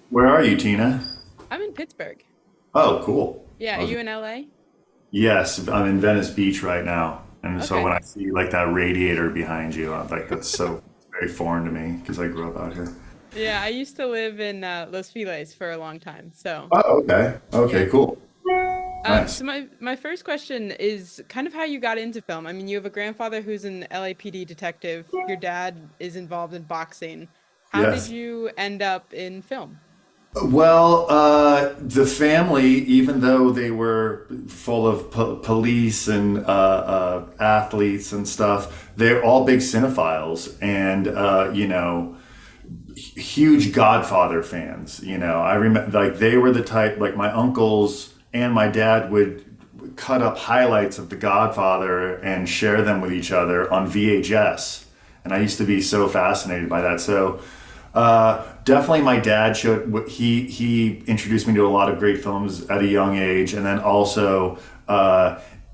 Where are you, Tina? I'm in Pittsburgh. Oh, cool. Yeah, are Okay. you in LA? Yes, I'm in Venice Beach right now. And so when Okay. I see like that radiator behind you, I'm like, that's so very foreign to me because I grew up out here. Yeah, I used to live in Los Feliz for a long time. So, Oh, okay. yeah. Okay, cool. So Nice. my first question is kind of how you got into film. I mean, you have a grandfather who's an LAPD detective. Your dad is involved in boxing. How did Yes. you end up in film? Well, the family, even though they were full of police and athletes and stuff, they're all big cinephiles and, huge Godfather fans. I remember like they were the type, like my uncles and my dad would cut up highlights of The Godfather and share them with each other on VHS. And I used to be so fascinated by that. So definitely, my dad showed he introduced me to a lot of great films at a young age, and then also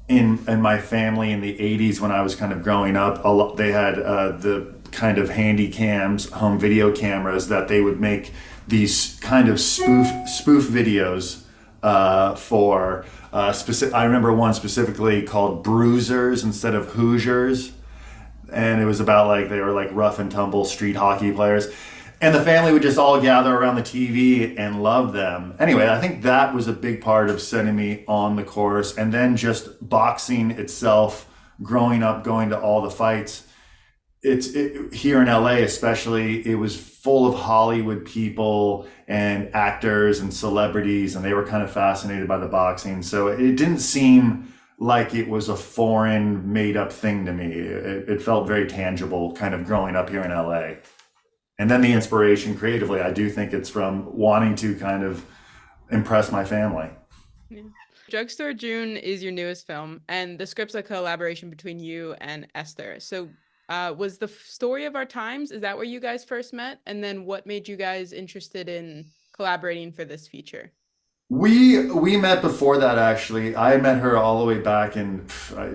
in my family in the '80s when I was kind of growing up, they had the kind of handy cams, home video cameras that they would make these kind of spoof videos for specific. I remember one specifically called Bruisers instead of Hoosiers, and it was about like they were like rough and tumble street hockey players, and the family would just all gather around the TV and love them. Anyway, I think that was a big part of setting me on the course, and then just boxing itself, growing up going to all the fights. Here in LA especially, it was full of Hollywood people and actors and celebrities, and they were kind of fascinated by the boxing, so it didn't seem like it was a foreign made up thing to me. It felt very tangible kind of growing up here in LA. And then the inspiration creatively, I do think it's from wanting to kind of impress my family. Yeah. Drugstore June is your newest film, and the script's a collaboration between you and Esther. So, was the story of our times, is that where you guys first met? And then what made you guys interested in collaborating for this feature? We met before that actually. I met her all the way back in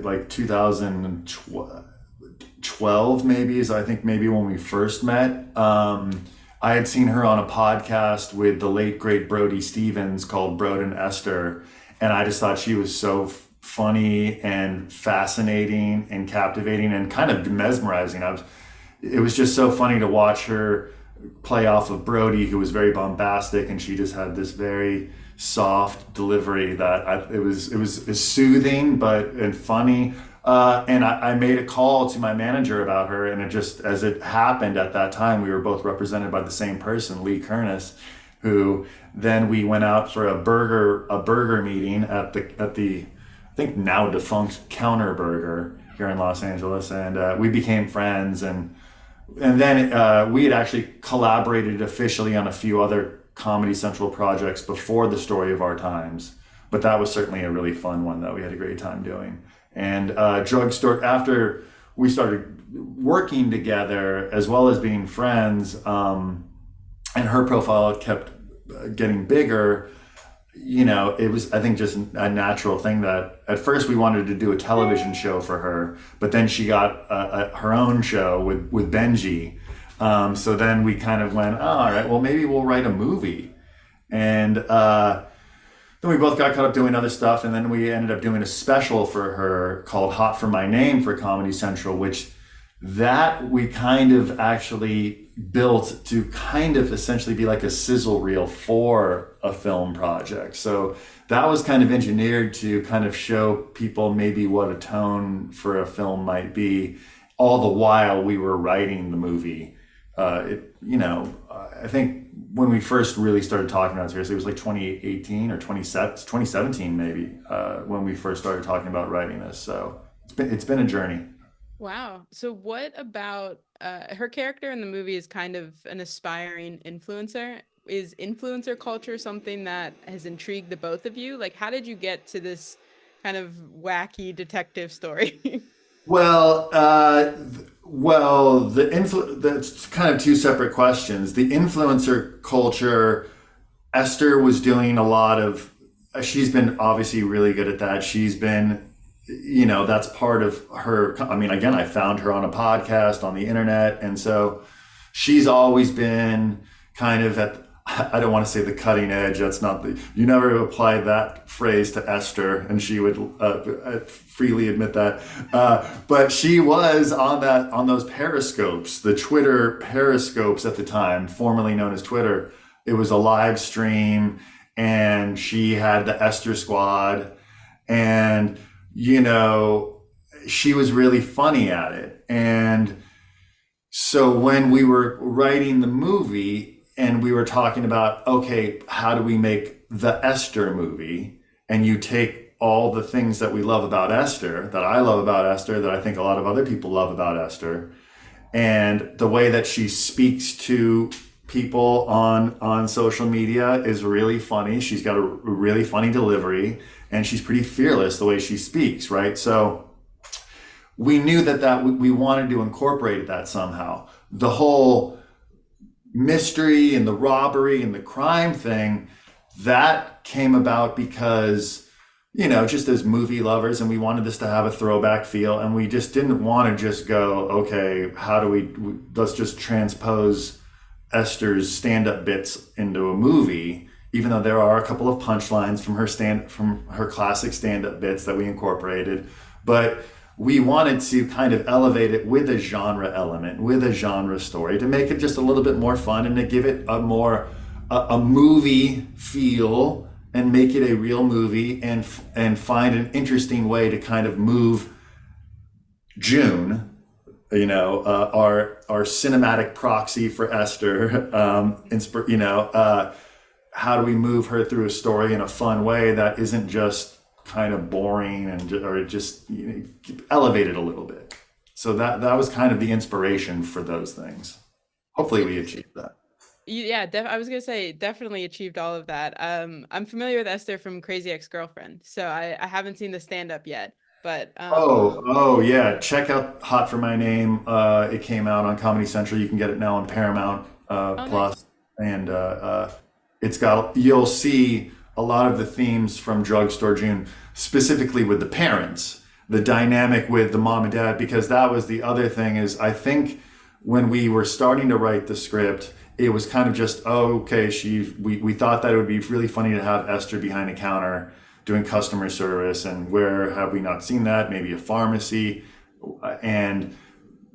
like 2012 maybe is I think maybe when we first met. I had seen her on a podcast with the late great Brody Stevens called Brode and Esther, and I just thought she was so funny and fascinating and captivating and kind of mesmerizing. It was just so funny to watch her play off of Brody, who was very bombastic, and she just had this very soft delivery that it was soothing but and funny. And I made a call to my manager about her, and it just as it happened at that time, we were both represented by the same person, Lee Kernis, who then we went out for a burger meeting at the I think now defunct Counter Burger here in Los Angeles, and we became friends, and then we had actually collaborated officially on a few other Comedy Central projects before the story of our times, but that was certainly a really fun one that we had a great time doing. And Drugstore, after we started working together as well as being friends, and her profile kept getting bigger, it was, I think, just a natural thing that at first we wanted to do a television show for her, but then she got her own show with Benji. So then we kind of went, oh, all right, well, maybe we'll write a movie. And then we both got caught up doing other stuff, and then we ended up doing a special for her called Hot for My Name for Comedy Central, which that we kind of actually built to kind of essentially be like a sizzle reel for a film project. So that was kind of engineered to kind of show people maybe what a tone for a film might be, all the while we were writing the movie. I think when we first really started talking about it seriously, it was like 2018 or 2017 maybe, when we first started talking about writing this. So it's been a journey. Wow. So what about her character in the movie is kind of an aspiring influencer? Is influencer culture something that has intrigued the both of you? Like, how did you get to this kind of wacky detective story? Well, that's kind of two separate questions. The influencer culture, Esther was doing a lot of. She's been obviously really good at that. She's been, that's part of her. I mean, again, I found her on a podcast on the internet, and so she's always been kind of at I don't want to say the cutting edge. That's not the, you never apply that phrase to Esther, and she would freely admit that. But she was on on those periscopes, the Twitter periscopes at the time, formerly known as Twitter. It was a live stream, and she had the Esther Squad, and you know, she was really funny at it. And so when we were writing the movie and we were talking about, okay, how do we make the Esther movie? And you take all the things that we love about Esther, that I love about Esther, that I think a lot of other people love about Esther, and the way that she speaks to people on social media is really funny. She's got a really funny delivery, and she's pretty fearless the way she speaks, right? So we knew that we wanted to incorporate that somehow. The whole mystery and the robbery and the crime thing, that came about because, you know, just as movie lovers, and we wanted this to have a throwback feel, and we just didn't want to just go, okay, how do let's just transpose Esther's stand-up bits into a movie, even though there are a couple of punchlines from her classic stand-up bits that we incorporated. But we wanted to kind of elevate it with a genre element, with a genre story, to make it just a little bit more fun and to give it a movie feel, and make it a real movie, and find an interesting way to kind of move June, you know, our cinematic proxy for Esther. How do we move her through a story in a fun way that isn't just kind of boring, or just, you know, elevate it a little bit. So that was kind of the inspiration for those things. Hopefully we achieved that. Yeah, I was gonna say definitely achieved all of that. I'm familiar with Esther from Crazy Ex-Girlfriend, so I haven't seen the stand-up yet, but Oh yeah, check out Hot for My Name. It came out on Comedy Central. You can get it now on Paramount oh, nice. Plus, and you'll see a lot of the themes from Drugstore June, specifically with the parents, the dynamic with the mom and dad, because that was the other thing. Is I think when we were starting to write the script, it was kind of just, oh, okay, we thought that it would be really funny to have Esther behind a counter doing customer service, and where have we not seen that? Maybe a pharmacy. And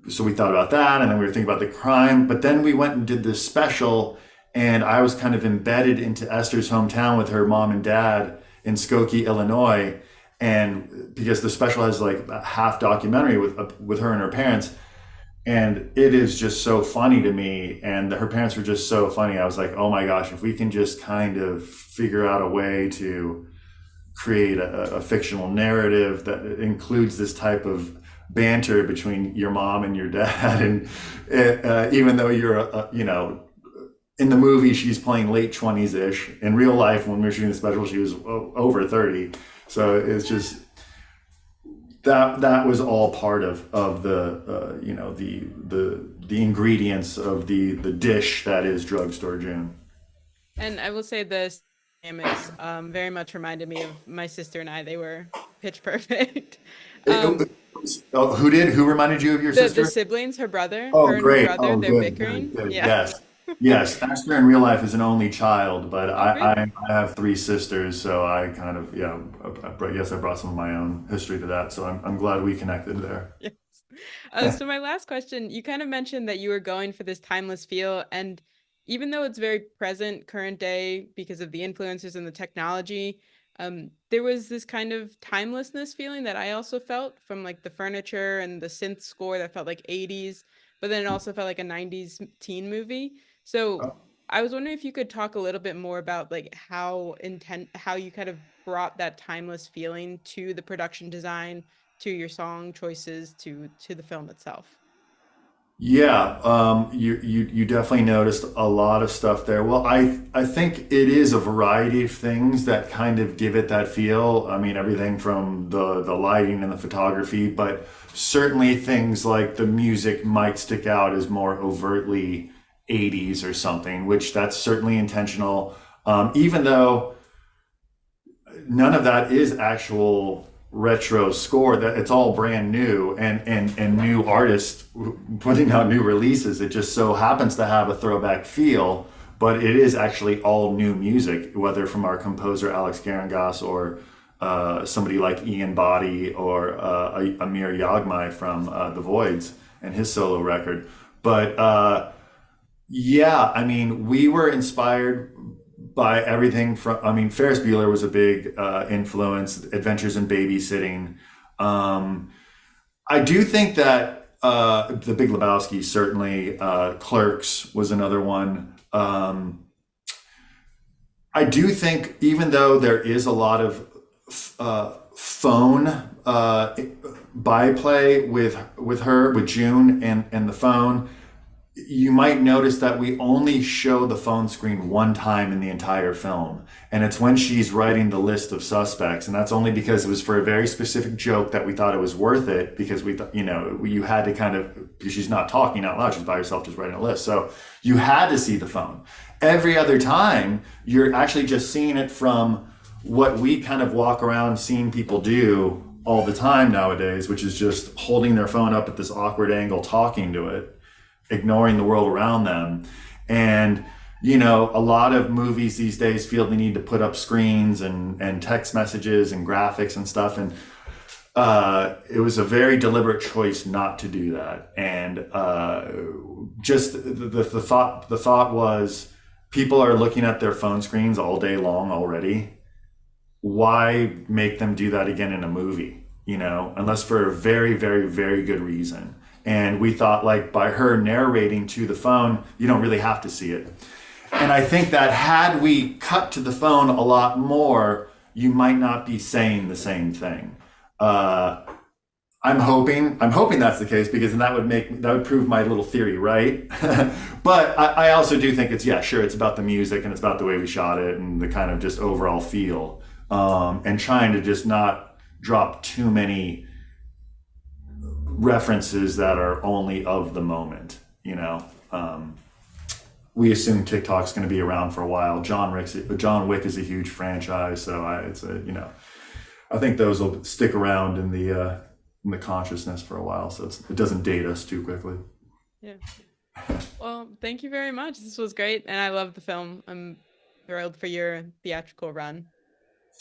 so we thought about that, and then we were thinking about the crime, but then we went and did this special, and I was kind of embedded into Esther's hometown with her mom and dad in Skokie, Illinois. And because the special has like a half documentary with her and her parents, and it is just so funny to me, and her parents were just so funny. I was like, oh my gosh, if we can just kind of figure out a way to create a fictional narrative that includes this type of banter between your mom and your dad, and even though you're in the movie she's playing late 20s ish, in real life when we were shooting the special she was over 30. So it's just that was all part of the the ingredients of the dish that is Drugstore June. And I will say this dynamics very much reminded me of my sister and I. They were pitch perfect. Who reminded you of your sister? The siblings, her brother, Oh, her and great. her brother, Oh, they're good, bickering. good, good. Yeah. Yes. Esther in real life is an only child, but Oh, really? I have three sisters, so I kind of, I brought some of my own history to that. So I'm glad we connected there. Yes. So my last question, you kind of mentioned that you were going for this timeless feel, and even though it's very present, current day, because of the influences and the technology, there was this kind of timelessness feeling that I also felt from like the furniture and the synth score that felt like 80s, but then it also felt like a 90s teen movie. So I was wondering if you could talk a little bit more about like how you kind of brought that timeless feeling to the production design, to your song choices, to the film itself. Yeah, you definitely noticed a lot of stuff there. Well, I think it is a variety of things that kind of give it that feel. I mean, everything from the lighting and the photography, but certainly things like the music might stick out as more overtly 80s or something, which that's certainly intentional. Even though none of that is actual retro score, that it's all brand new and new artists putting out new releases. It just so happens to have a throwback feel, but it is actually all new music, whether from our composer Alex Garangas or somebody like Ian Boddy or Amir Yagmai from The Voids and his solo record. But yeah, I mean, we were inspired by everything from, I mean, Ferris Bueller was a big influence, Adventures in Babysitting. I do think that The Big Lebowski, certainly, Clerks was another one. I do think, even though there is a lot of phone byplay with her, with June and the phone, you might notice that we only show the phone screen one time in the entire film. And it's when she's writing the list of suspects. And that's only because it was for a very specific joke that we thought it was worth it, because we thought, you know, you had to kind of, because she's not talking out loud, she's by herself just writing a list. So you had to see the phone. Every other time, you're actually just seeing it from what we kind of walk around seeing people do all the time nowadays, which is just holding their phone up at this awkward angle, talking to it, ignoring the world around them. And, you know, a lot of movies these days feel they need to put up screens and text messages and graphics and stuff. And it was a very deliberate choice not to do that. And just the thought was, people are looking at their phone screens all day long already. Why make them do that again in a movie, you know, unless for a very, very, very good reason. And we thought, like, by her narrating to the phone, you don't really have to see it. And I think that had we cut to the phone a lot more, you might not be saying the same thing. I'm hoping that's the case, because then that would prove my little theory right. But I also do think it's about the music and it's about the way we shot it and the kind of just overall feel, and trying to just not drop too many references that are only of the moment, you know. We assume TikTok's going to be around for a while. John Wick is a huge franchise, so I think those will stick around in the consciousness for a while, so it doesn't date us too quickly. Yeah. Well, thank you very much. This was great, and I love the film. I'm thrilled for your theatrical run.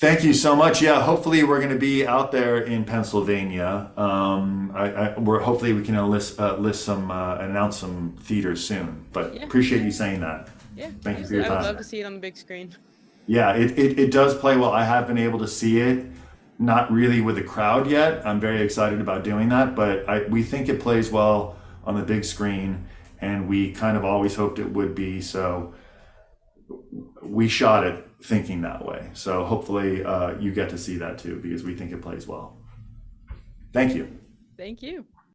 Thank you so much. Yeah, hopefully we're going to be out there in Pennsylvania. Hopefully we can announce some theaters soon. But Yeah. appreciate you saying that. Yeah. Thank you for your I would time. love to see it on the big screen. Yeah, it does play well. I have been able to see it, not really with a crowd yet. I'm very excited about doing that, but we think it plays well on the big screen, and we kind of always hoped it would be. So we shot it thinking that way. So hopefully you get to see that too, because we think it plays well. Thank you. Thank you.